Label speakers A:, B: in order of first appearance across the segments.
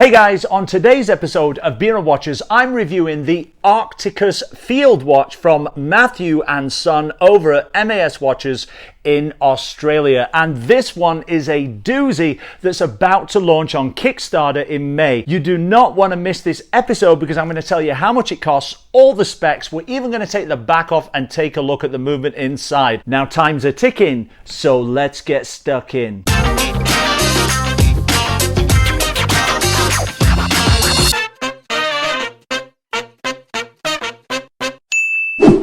A: Hey guys, on today's episode of Beer and Watches, I'm reviewing the Arcticus Field Watch from Matthew and Son over at MAS Watches in Australia. And this one is a doozy that's about to launch on Kickstarter in May. You do not want to miss this episode because I'm going to tell you how much it costs, all the specs. We're even going to take the back off and take a look at the movement inside. Now time's are ticking, so let's get stuck in.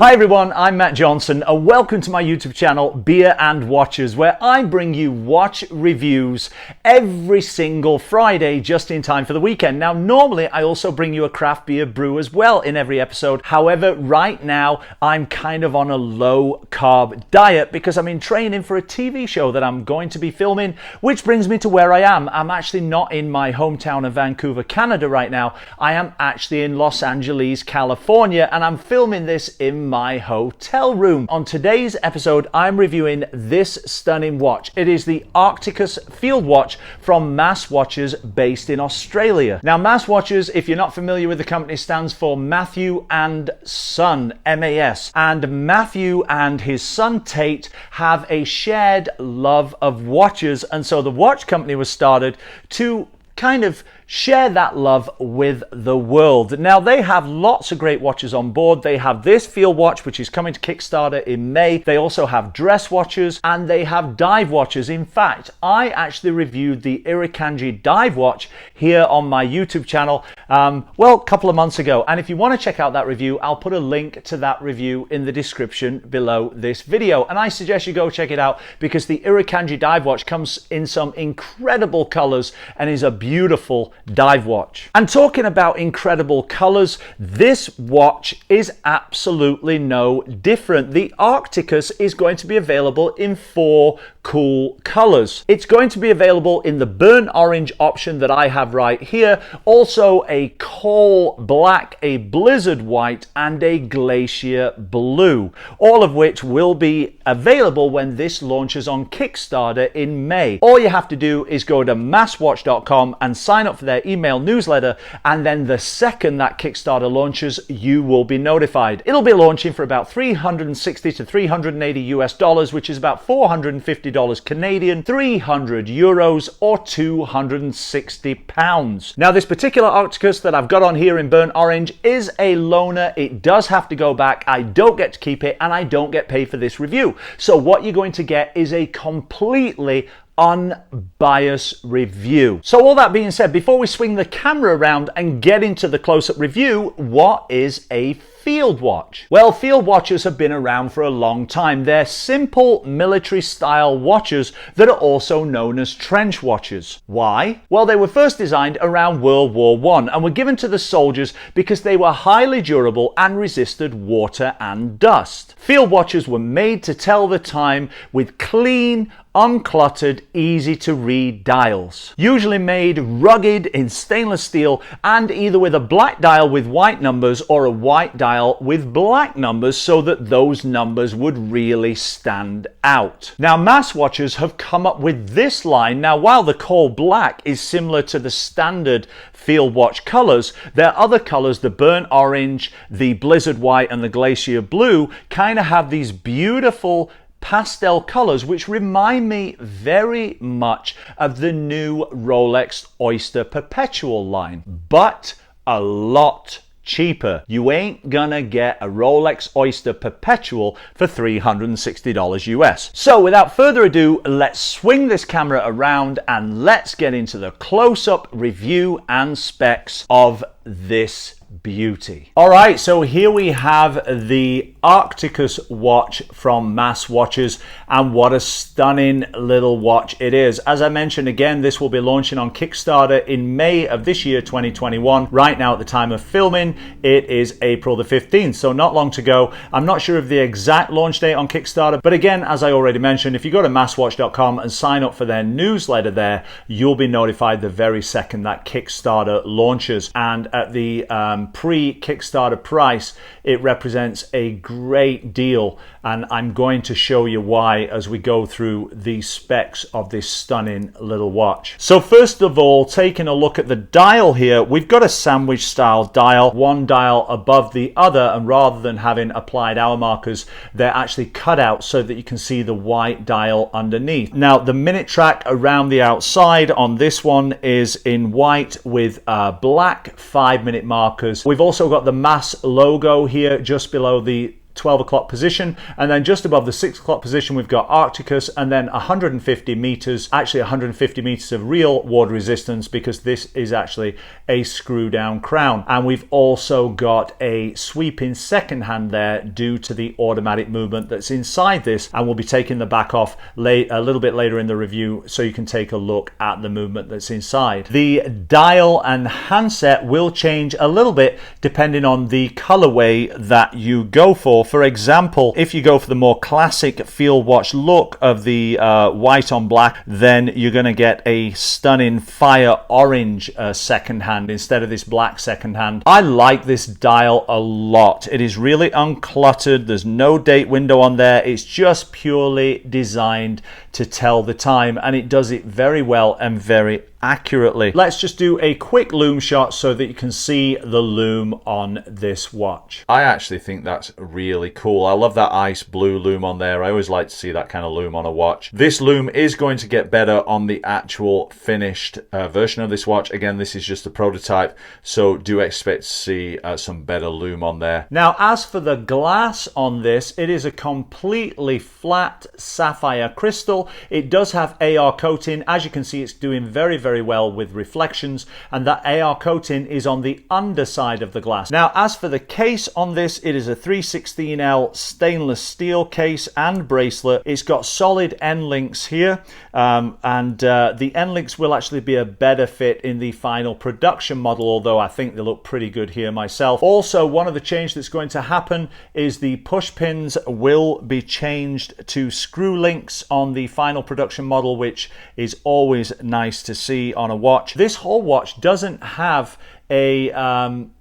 A: Hi everyone, I'm Matt Johnson and welcome to my YouTube channel Beer and Watches, where I bring you watch reviews every single Friday just in time for the weekend. Now normally I also bring you a craft beer brew as well in every episode. However, right now I'm kind of on a low carb diet because I'm in training for a TV show that I'm going to be filming, which brings me to where I am. I'm actually not in my hometown of Vancouver, Canada right now. I am actually in Los Angeles, California, and I'm filming this in my hotel room. On today's episode, I'm reviewing this stunning watch. It is the Arcticus Field Watch from MAS Watches based in Australia. Now, MAS Watches, if you're not familiar with the company, stands for Matthew and Son, MAS. And Matthew and his son Tate have a shared love of watches. And so the watch company was started to kind of share that love with the world. Now they have lots of great watches on board. They have this field watch, which is coming to Kickstarter in May. They also have dress watches and they have dive watches. In fact, I actually reviewed the Irukandji dive watch here on my YouTube channel, well, a couple of months ago. And if you want to check out that review, I'll put a link to that review in the description below this video. And I suggest you go check it out because the Irukandji dive watch comes in some incredible colors and is a beautiful dive watch. And talking about incredible colors, this watch is absolutely no different. The Arcticus is going to be available in 4 cool colors. It's going to be available in the burnt orange option that I have right here, also a coal black, a blizzard white, and a glacier blue, all of which will be available when this launches on Kickstarter in May. All you have to do is go to masswatch.com and sign up for their email newsletter, and then the second that Kickstarter launches, you will be notified. It'll be launching for about $360 to $380 US, which is about $450 Canadian, 300 euros, or 260 pounds. Now, this particular Arcticus that I've got on here in burnt orange is a loaner. It does have to go back. I don't get to keep it, and I don't get paid for this review. So what you're going to get is a completely unbiased review. So all that being said, before we swing the camera around and get into the close-up review, what is a field watch? Well, field watches have been around for a long time. They're simple military style watches that are also known as trench watches. Why? Well, they were first designed around World War I and were given to the soldiers because they were highly durable and resisted water and dust. Field watches were made to tell the time with clean, uncluttered, easy to read dials, usually made rugged in stainless steel and either with a black dial with white numbers or a white dial with black numbers so that those numbers would really stand out. Now, MAS watches have come up with this line. Now, while the coal black is similar to the standard field watch colors, there are other colors, the burnt orange, the blizzard white, and the glacier blue, kind of have these beautiful pastel colors which remind me very much of the new Rolex Oyster Perpetual line, but a lot cheaper. You ain't gonna get a Rolex Oyster Perpetual for $360 US. So without further ado, let's swing this camera around and let's get into the close-up review and specs of this beauty. All right, so here we have the Arcticus watch from MAS Watches, and what a stunning little watch it is. As I mentioned, again, this will be launching on Kickstarter in May of this year, 2021. Right now, at the time of filming, it is April the 15th, so not long to go. I'm not sure of the exact launch date on Kickstarter, but again, as I already mentioned, if you go to masswatch.com and sign up for their newsletter there, you'll be notified the very second that Kickstarter launches. And at the pre-Kickstarter price, it represents a great deal and I'm going to show you why as we go through the specs of this stunning little watch. So first of all, taking a look at the dial here, we've got a sandwich style dial, one dial above the other, and rather than having applied hour markers, they're actually cut out so that you can see the white dial underneath. Now the minute track around the outside on this one is in white with black 5-minute markers. We've also got the mass logo here just below the 12 o'clock position, and then just above the 6 o'clock position we've got Arcticus, and then 150 meters, actually 150 meters of real water resistance, because this is actually a screw down crown. And we've also got a sweeping second hand there due to the automatic movement that's inside this, and we'll be taking the back off a little bit later in the review so you can take a look at the movement that's inside. The dial and handset will change a little bit depending on the colorway that you go for. For example, if you go for the more classic field watch look of the white on black, then you're going to get a stunning fire orange second hand instead of this black second hand. I like this dial a lot. It is really uncluttered. There's no date window on there. It's just purely designed to tell the time, and it does it very well and very accurately. Let's just do a quick loom shot so that you can see the loom on this watch. I actually think that's really cool. I love that ice blue loom on there. I always like to see that kind of loom on a watch. This loom is going to get better on the actual finished version of this watch. Again, this is just a prototype, so do expect to see some better loom on there. Now, as for the glass on this, it is a completely flat sapphire crystal. It does have AR coating. As you can see, it's doing very well with reflections, and that AR coating is on the underside of the glass. Now, as for the case on this, it is a 316L stainless steel case and bracelet. It's got solid end links here, and the end links will actually be a better fit in the final production model, although I think they look pretty good here myself. Also, one of the changes that's going to happen is the push pins will be changed to screw links on the final production model, which is always nice to see on a watch. This whole watch doesn't have a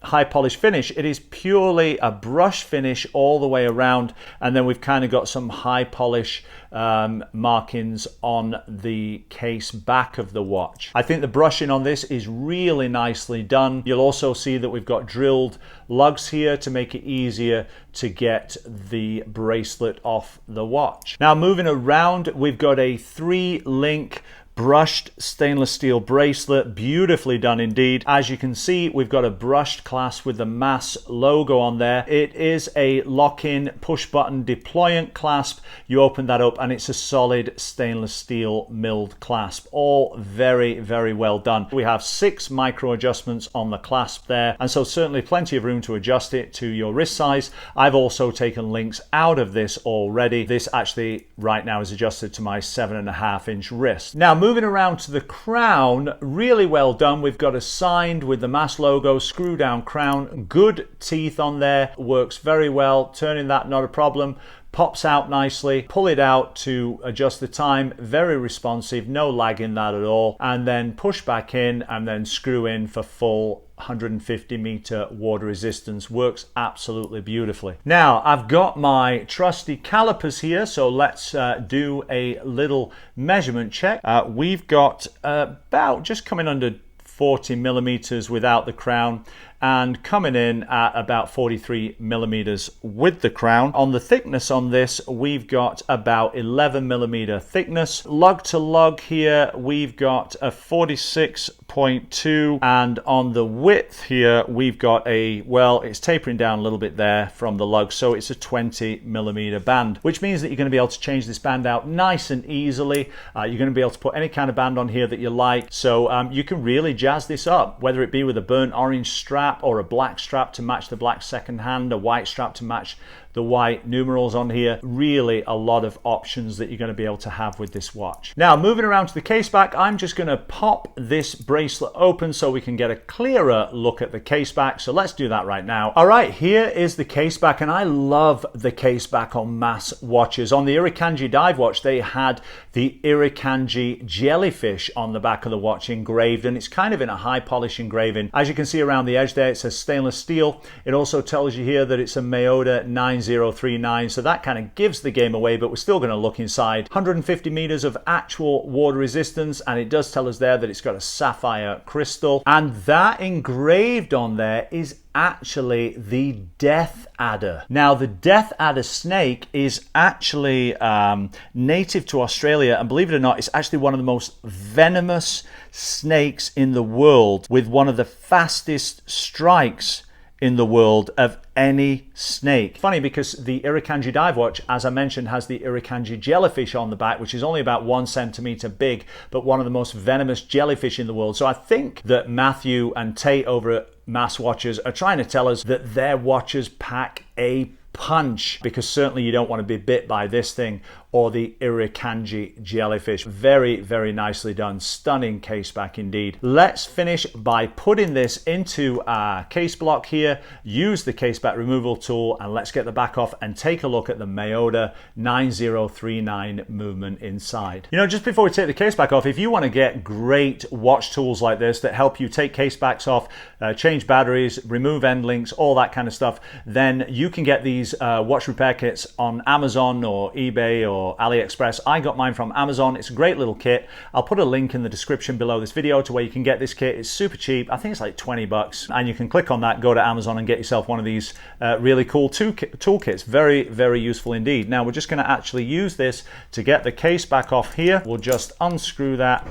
A: high polish finish. It is purely a brush finish all the way around, and then we've kind of got some high polish markings on the case back of the watch. I think the brushing on this is really nicely done. You'll also see that we've got drilled lugs here to make it easier to get the bracelet off the watch. Now, moving around, we've got a 3-link brushed stainless steel bracelet, beautifully done indeed. As you can see, we've got a brushed clasp with the mass logo on there. It is a lock-in push button deployant clasp. You open that up and it's a solid stainless steel milled clasp. All very well done. We have 6 micro adjustments on the clasp there, and so certainly plenty of room to adjust it to your wrist size. I've also taken links out of this already. This actually right now is adjusted to my 7.5-inch wrist. Now, moving around to the crown, really well done. We've got a signed with the mass logo screw down crown, good teeth on there, works very well. Turning that, not a problem. Pops out nicely. Pull it out to adjust the time, very responsive, no lag in that at all. And then push back in and then screw in for full 150 meter water resistance. Works absolutely beautifully. Now, I've got my trusty calipers here, so let's do a little measurement check. We've got about just coming under 40 millimeters without the crown, and coming in at about 43 millimeters with the crown. On the thickness on this, we've got about 11 millimeter thickness. Lug to lug here, we've got a 46.2, and on the width here, we've got a, well, it's tapering down a little bit there from the lug, so it's a 20 millimeter band, which means that you're going to be able to change this band out nice and easily. You're going to be able to put any kind of band on here that you like, so you can really jazz this up, whether it be with a burnt orange strap or a black strap to match the black second hand, a white strap to match the white numerals on here. Really a lot of options that you're going to be able to have with this watch. Now, moving around to the case back, I'm just going to pop this bracelet open so we can get a clearer look at the case back. So let's do that right now. All right, here is the case back, and I love the case back on mass watches. On the Irukandji dive watch, they had the Irukandji jellyfish on the back of the watch engraved, and it's kind of in a high polish engraving. As you can see around the edge there, it says stainless steel. It also tells you here that it's a Miyota 90 9039, so that kind of gives the game away, but we're still going to look inside. 150 meters of actual water resistance, and it does tell us there that it's got a sapphire crystal, and that engraved on there is actually the death adder. Now, the death adder snake is actually native to Australia, and believe it or not, it's actually one of the most venomous snakes in the world, with one of the fastest strikes in the world of any snake. Funny, because the Irukandji dive watch, as I mentioned, has the Irukandji jellyfish on the back, which is only about 1 centimeter big, but one of the most venomous jellyfish in the world. So I think that Matthew and Tate over at Mass Watches are trying to tell us that their watches pack a punch, because certainly you don't want to be bit by this thing or the Irukandji jellyfish. Very, very nicely done. Stunning case back indeed. Let's finish by putting this into our case block here, use the case back removal tool, and let's get the back off and take a look at the Miyota 9039 movement inside. You know, just before we take the case back off, if you want to get great watch tools like this that help you take case backs off, change batteries, remove end links, all that kind of stuff, then you can get these watch repair kits on Amazon or eBay or AliExpress. I got mine from Amazon. It's a great little kit. I'll put a link in the description below this video to where you can get this kit. It's super cheap. I think it's like 20 bucks, and you can click on that, go to Amazon, and get yourself one of these really cool toolkits. Very, very useful indeed. Now we're just going to actually use this to get the case back off here. We'll just unscrew that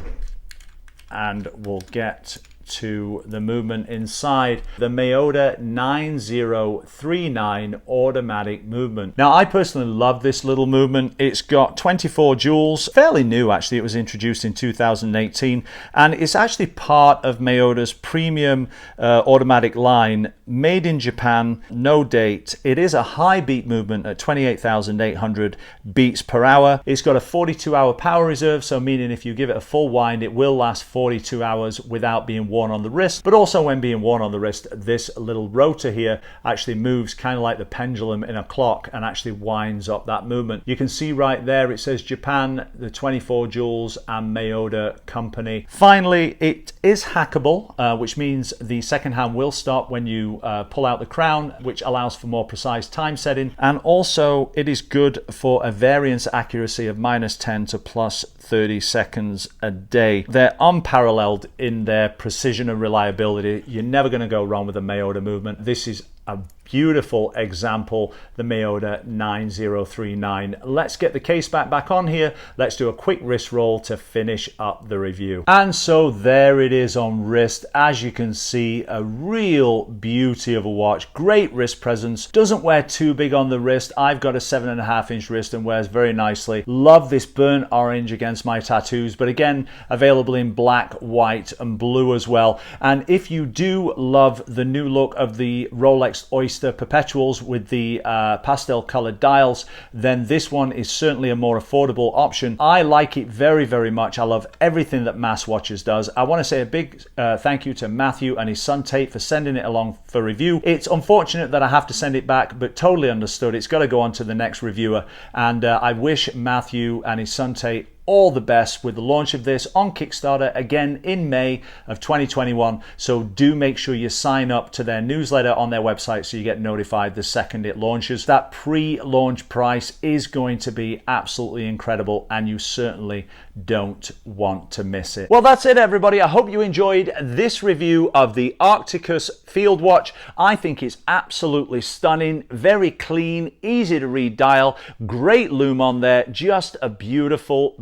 A: and we'll get to the movement inside the Miyota 9039 automatic movement. Now, I personally love this little movement. It's got 24 jewels, fairly new actually. It was introduced in 2018, and it's actually part of Miyota's premium automatic line, made in Japan, no date. It is a high beat movement at 28,800 beats per hour. It's got a 42-hour power reserve, so meaning if you give it a full wind, it will last 42 hours without being worn on the wrist. But also when being worn on the wrist, this little rotor here actually moves kind of like the pendulum in a clock and actually winds up that movement. You can see right there it says Japan, the 24 jewels, and Miyota company. Finally, it is hackable, which means the second hand will stop when you pull out the crown, which allows for more precise time setting, and also it is good for a variance accuracy of -10 to +30 seconds a day. They're unparalleled in their precision and reliability. You're never going to go wrong with a Miyota movement. This is a beautiful example, the Miyota 9039. Let's get the case back on here. Let's do a quick wrist roll to finish up the review. And so there it is on wrist. As you can see, a real beauty of a watch. Great wrist presence. Doesn't wear too big on the wrist. I've got a 7.5-inch wrist and wears very nicely. Love this burnt orange against my tattoos, but again, available in black, white, and blue as well. And if you do love the new look of the Rolex Oyster Perpetuals with the pastel colored dials, then this one is certainly a more affordable option. I like it very, very much. I love everything that Mass Watches does. I want to say a big thank you to Matthew and his son Tate for sending it along for review. It's unfortunate that I have to send it back, but totally understood. It's got to go on to the next reviewer, and I wish Matthew and his son Tate all the best with the launch of this on Kickstarter again in May of 2021. So do make sure you sign up to their newsletter on their website so you get notified the second it launches. That pre-launch price is going to be absolutely incredible, and you certainly don't want to miss it. Well, that's it, everybody. I hope you enjoyed this review of the Arcticus Field Watch. I think it's absolutely stunning, very clean, easy to read dial, great lume on there, just a beautiful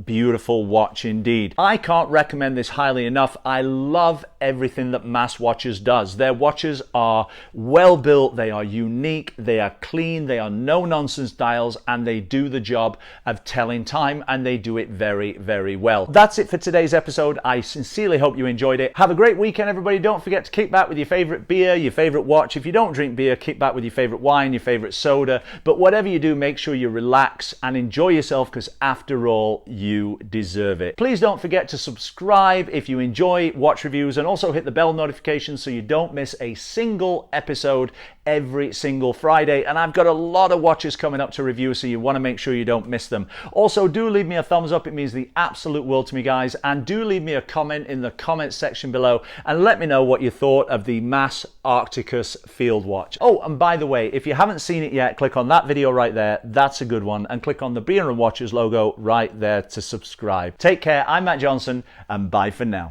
A: watch indeed. I can't recommend this highly enough. I love everything that Mass Watches does. Their watches are well built, they are unique, they are clean, they are no nonsense dials, and they do the job of telling time, and they do it very, very well. That's it for today's episode. I sincerely hope you enjoyed it. Have a great weekend, everybody. Don't forget to kick back with your favorite beer, your favorite watch. If you don't drink beer, kick back with your favorite wine, your favorite soda. But whatever you do, make sure you relax and enjoy yourself, because after all, you deserve it. Please don't forget to subscribe if you enjoy watch reviews, and also hit the bell notification so you don't miss a single episode every single Friday. And I've got a lot of watches coming up to review, so you want to make sure you don't miss them. Also, do leave me a thumbs up. It means the absolute world to me, guys. And do leave me a comment in the comment section below and let me know what you thought of the mass Arcticus Field Watch. Oh, and by the way, if you haven't seen it yet, click on that video right there. That's a good one. And click on the Beer and Watches logo right there to subscribe. Take care. I'm Matt Johnson, and bye for now.